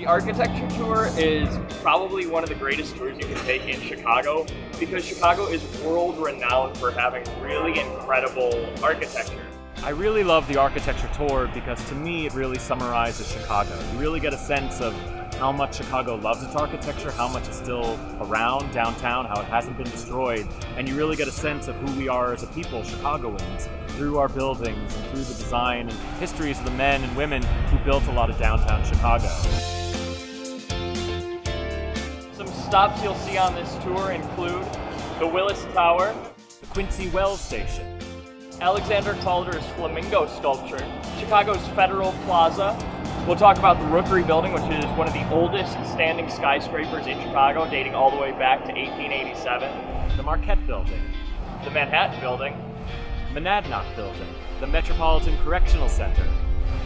The architecture tour is probably one of the greatest tours you can take in Chicago because Chicago is world renowned for having really incredible architecture. I really love the architecture tour because to me it really summarizes Chicago. You really get a sense of how much Chicago loves its architecture, how much is still around downtown, how it hasn't been destroyed, and you really get a sense of who we are as a people, Chicagoans, through our buildings and through the design and histories of the men and women who built a lot of downtown Chicago. Some stops you'll see on this tour include the Willis Tower, The Quincy Wells Station, Alexander Calder's Flamingo sculpture, Chicago's Federal Plaza. We'll talk about the Rookery building, which is one of the oldest standing skyscrapers in Chicago, dating all the way back to 1887. the Marquette Building, The Manhattan building, Monadnock Building, the Metropolitan Correctional Center,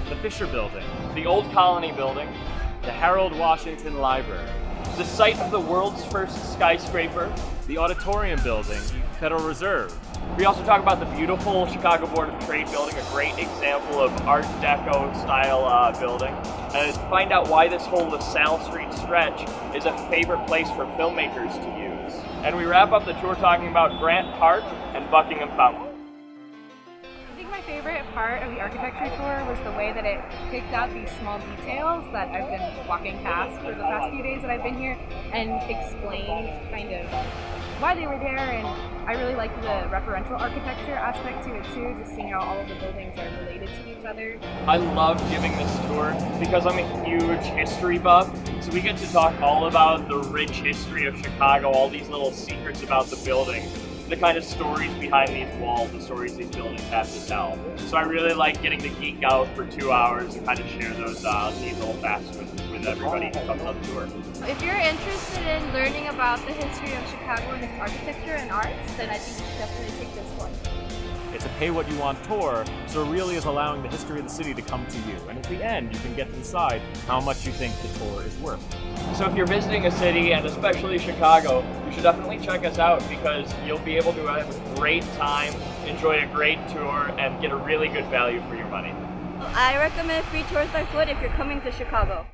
the Fisher Building, the Old Colony building, the Harold Washington Library, the site of the world's first skyscraper. the Auditorium Building, Federal Reserve. We also talk about the beautiful Chicago Board of Trade building, a great example of Art Deco style building. And find out why this whole LaSalle Street stretch is a favorite place for filmmakers to use. And we wrap up the tour talking about Grant Park and Buckingham Fountain. I think my favorite part of the architecture tour was the way that it picked out these small details that I've been walking past for the past few days that I've been here and explained kind of why they were there, and I really liked the referential architecture aspect to it too, just seeing how all of the buildings are related to each other. I love giving this tour because I'm a huge history buff, so we get to talk all about the rich history of Chicago, all these little secrets about the buildings, the kind of stories behind these walls, the stories these buildings have to tell. So I really like getting to geek out for 2 hours and kind of share those neat little facts with everybody who comes on the tour. If you're interested in learning about the history of Chicago and its architecture and arts, then I think you should definitely take this one. It's a pay-what-you-want tour, so it really is allowing the history of the city to come to you. And at the end, you can get to decide how much you think the tour is worth. So if you're visiting a city, and especially Chicago, you should definitely check us out because you'll be able to have a great time, enjoy a great tour, and get a really good value for your money. I recommend free tours by foot if you're coming to Chicago.